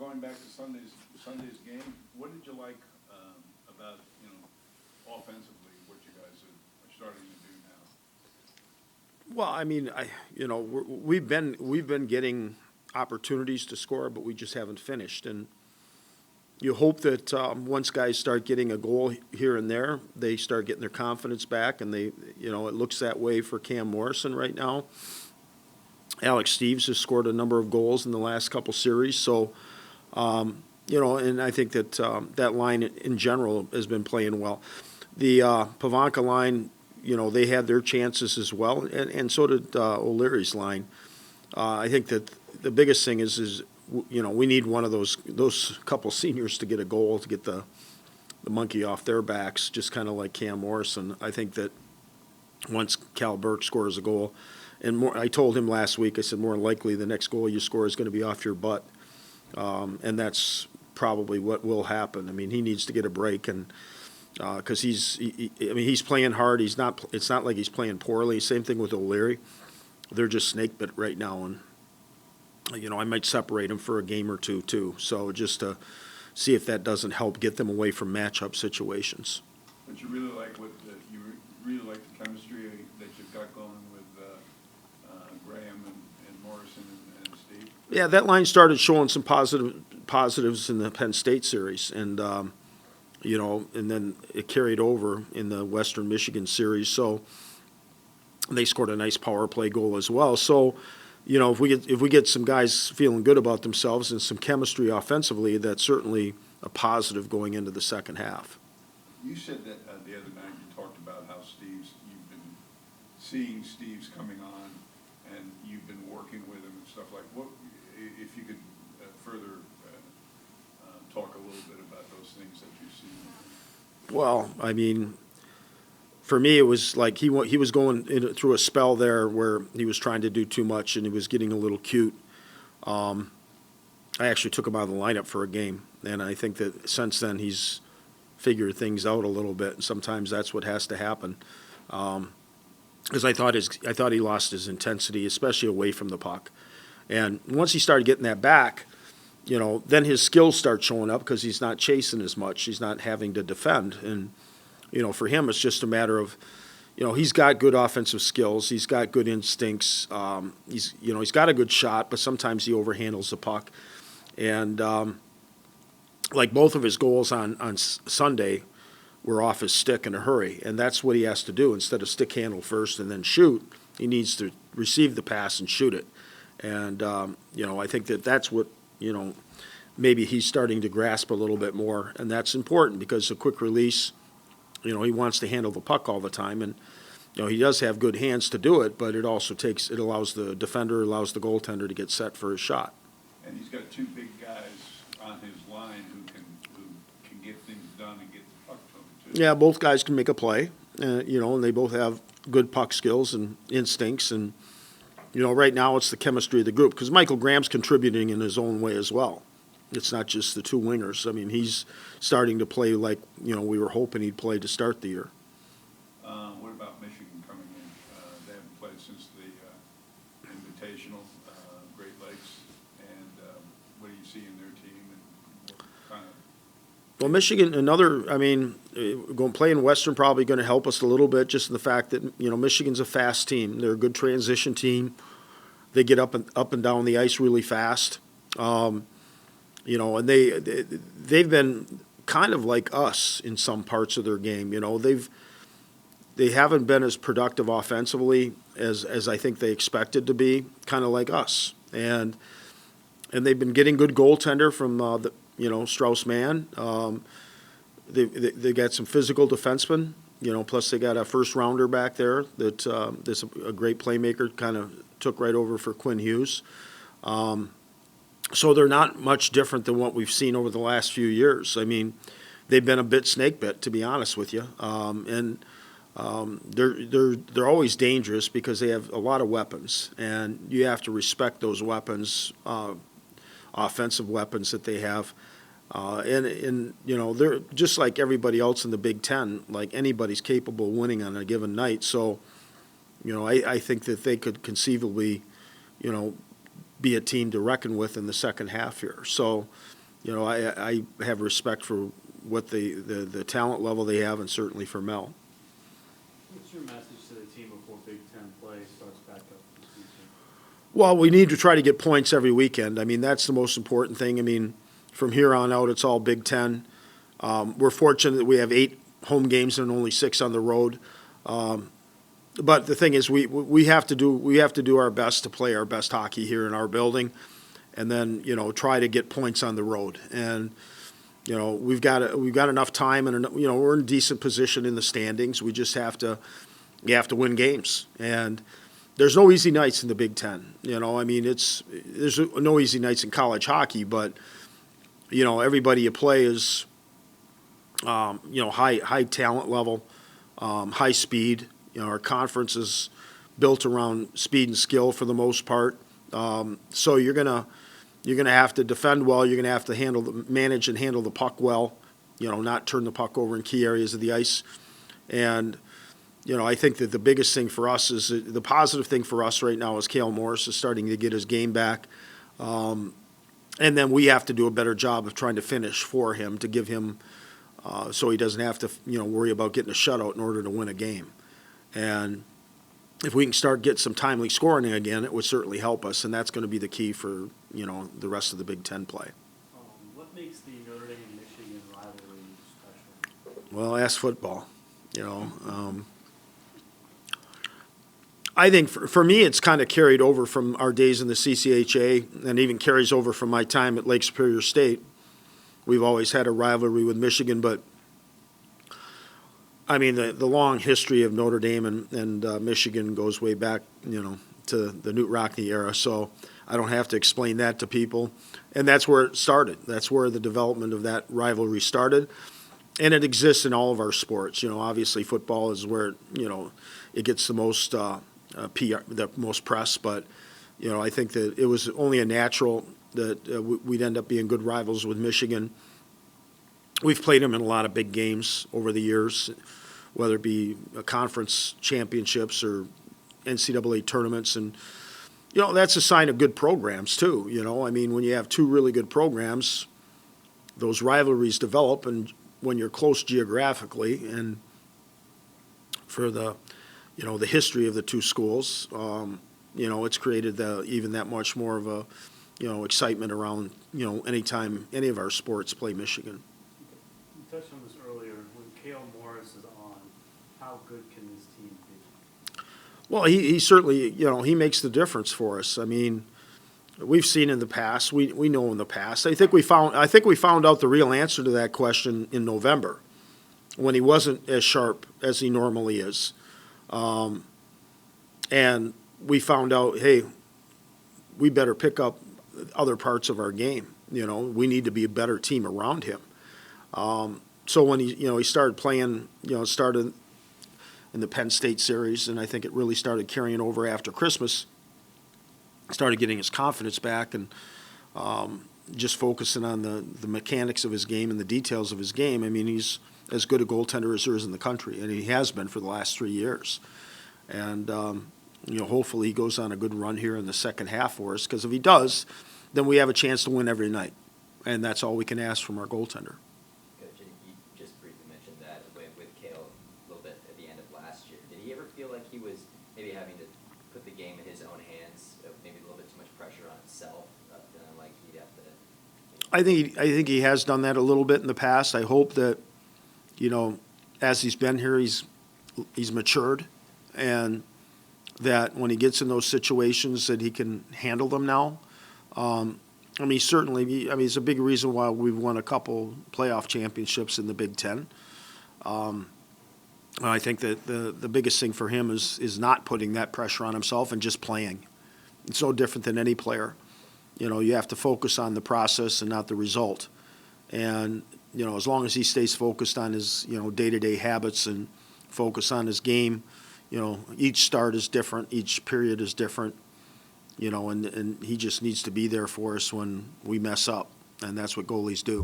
going back to Sunday's game, what did you like about, offensively, what you guys are starting to do now? Well, I mean, we've been getting opportunities to score, but we just haven't finished. And you hope that once guys start getting a goal here and there, they start getting their confidence back, and it looks that way for Cam Morrison right now. Alex Steves has scored a number of goals in the last couple series, so and I think that that line in general has been playing well. The Pavanka line, they had their chances as well, and so did O'Leary's line. I think that the biggest thing is we need one of those couple seniors to get a goal to get the monkey off their backs, just kind of like Cam Morrison. I think that once Cal Burke scores a goal, I told him last week, I said more than likely the next goal you score is going to be off your butt, and that's probably what will happen. I mean, he needs to get a break, and because he's playing hard. It's not like he's playing poorly. Same thing with O'Leary. They're just snake bit right now, and I might separate him for a game or two too. So just to see if that doesn't help get them away from matchup situations. But you really like the chemistry that you've got going with Graham and Morrison and Steve. Yeah, that line started showing some positives in the Penn State series, and and then it carried over in the Western Michigan series. So they scored a nice power play goal as well. So, if we get some guys feeling good about themselves and some chemistry offensively, that's certainly a positive going into the second half. You said that the other night you talked about how you've been seeing Steve's coming on, and you've been working with him and stuff like. What if you could further talk a little bit about those things that you've seen? Well, I mean, for me, it was like he was going through a spell there where he was trying to do too much and he was getting a little cute. I actually took him out of the lineup for a game, and I think that since then he's figured things out a little bit, and sometimes that's what has to happen. Because I thought he lost his intensity, especially away from the puck, and once he started getting that back, then his skills start showing up because he's not chasing as much, he's not having to defend, and for him it's just a matter of, he's got good offensive skills, he's got good instincts, he's got a good shot, but sometimes he overhandles the puck, and like both of his goals on Sunday were off his stick in a hurry, and that's what he has to do. Instead of stick handle first and then shoot, he needs to receive the pass and shoot it. And, I think that's what, maybe he's starting to grasp a little bit more, and that's important because a quick release, he wants to handle the puck all the time, and, he does have good hands to do it, but it also allows the defender, allows the goaltender to get set for his shot. And he's got two big guys on his line who can get things done and get the puck to him, too. Yeah, both guys can make a play, and they both have good puck skills and instincts. And, right now it's the chemistry of the group because Michael Graham's contributing in his own way as well. It's not just the two wingers. I mean, he's starting to play like, we were hoping he'd play to start the year. What about Michigan coming in? They haven't played since the Invitational, Great Lakes. And what do you see in their team? And what kind of... Well, Michigan, playing Western probably going to help us a little bit, just in the fact that, Michigan's a fast team. They're a good transition team. They get up and down the ice really fast. And they've been kind of like us in some parts of their game. They haven't been as productive offensively as I think they expected to be, kind of like us. And they've been getting good goaltender from Strauss-Mann. They got some physical defensemen, plus they got a first rounder back there that's a great playmaker, kind of took right over for Quinn Hughes. So they're not much different than what we've seen over the last few years. I mean, they've been a bit snake bit, to be honest with you, and they're always dangerous because they have a lot of weapons, and you have to respect those weapons, offensive weapons that they have. And they're just like everybody else in the Big Ten. Like anybody's capable of winning on a given night. So, I think that they could conceivably, be a team to reckon with in the second half here. So, you know, I have respect for what the talent level they have, and certainly for Mel. What's your message to the team before Big Ten play starts back up this weekend? Well, we need to try to get points every weekend. I mean, that's the most important thing. I mean, from here on out, it's all Big Ten. We're fortunate that we have 8 home games and only 6 on the road. But the thing is, we have to do our best to play our best hockey here in our building, and then, you know, try to get points on the road. And you know, we've got enough time, and you know, we're in decent position in the standings. We just have to win games, and there's no easy nights in the Big Ten. You know, I mean, there's no easy nights in college hockey, but you know, everybody you play is you know, high talent level, high speed. You know, our conference is built around speed and skill for the most part. So you're gonna have to defend well. You're gonna have to manage and handle the puck well. You know, not turn the puck over in key areas of the ice. And you know, I think that the biggest thing for us is the positive thing for us right now is Cale Morris is starting to get his game back. And then we have to do a better job of trying to finish for him, to give him so he doesn't have to, you know, worry about getting a shutout in order to win a game. And if we can start getting some timely scoring again, it would certainly help us, and that's going to be the key for, you know, the rest of the Big Ten play. What makes the Notre Dame and Michigan rivalry special? Well, ask football, you know. I think for me, it's kind of carried over from our days in the CCHA, and even carries over from my time at Lake Superior State. We've always had a rivalry with Michigan, but I mean, the long history of Notre Dame and Michigan goes way back, you know, to the Newt Rockne era. So I don't have to explain that to people. And that's where it started. That's where the development of that rivalry started. And it exists in all of our sports. You know, obviously football is where, you know, it gets the most PR, the most press. But, you know, I think that it was only a natural that we'd end up being good rivals with Michigan. We've played them in a lot of big games over the years, whether it be conference championships or NCAA tournaments. And, you know, that's a sign of good programs, too. You know, I mean, when you have 2 really good programs, those rivalries develop, and when you're close geographically, and for the, you know, the history of the 2 schools, you know, it's created even that much more of a, you know, excitement around, you know, anytime any of our sports play Michigan. You touched on this earlier. When Cale Morris is on, how good can this team be? Well, he certainly, you know, he makes the difference for us. I mean, we've seen in the past, we know in the past. I think we found out the real answer to that question in November, when he wasn't as sharp as he normally is. And we found out, hey, we better pick up other parts of our game. You know, we need to be a better team around him. So when he started playing, you know, started in the Penn State series, and I think it really started carrying over after Christmas, started getting his confidence back, and just focusing on the mechanics of his game and the details of his game. I mean, he's as good a goaltender as there is in the country, and he has been for the last 3 years. And, you know, hopefully he goes on a good run here in the second half for us, because if he does, then we have a chance to win every night. And that's all we can ask from our goaltender. Coach, you just briefly mentioned that with Cale a little bit at the end of last year. Did he ever feel like he was maybe having to put the game in his own hands, maybe a little bit too much pressure on himself, feeling like he'd have to? I think he has done that a little bit in the past. I hope that, you know, as he's been here, he's matured, and that when he gets in those situations that he can handle them now. I mean, certainly, it's a big reason why we've won a couple playoff championships in the Big Ten. I think that the biggest thing for him is not putting that pressure on himself and just playing. It's no different than any player. You know, you have to focus on the process and not the result. And, you know, as long as he stays focused on his, you know, day-to-day habits and focus on his game, you know, each start is different, each period is different, you know, and he just needs to be there for us when we mess up, and that's what goalies do.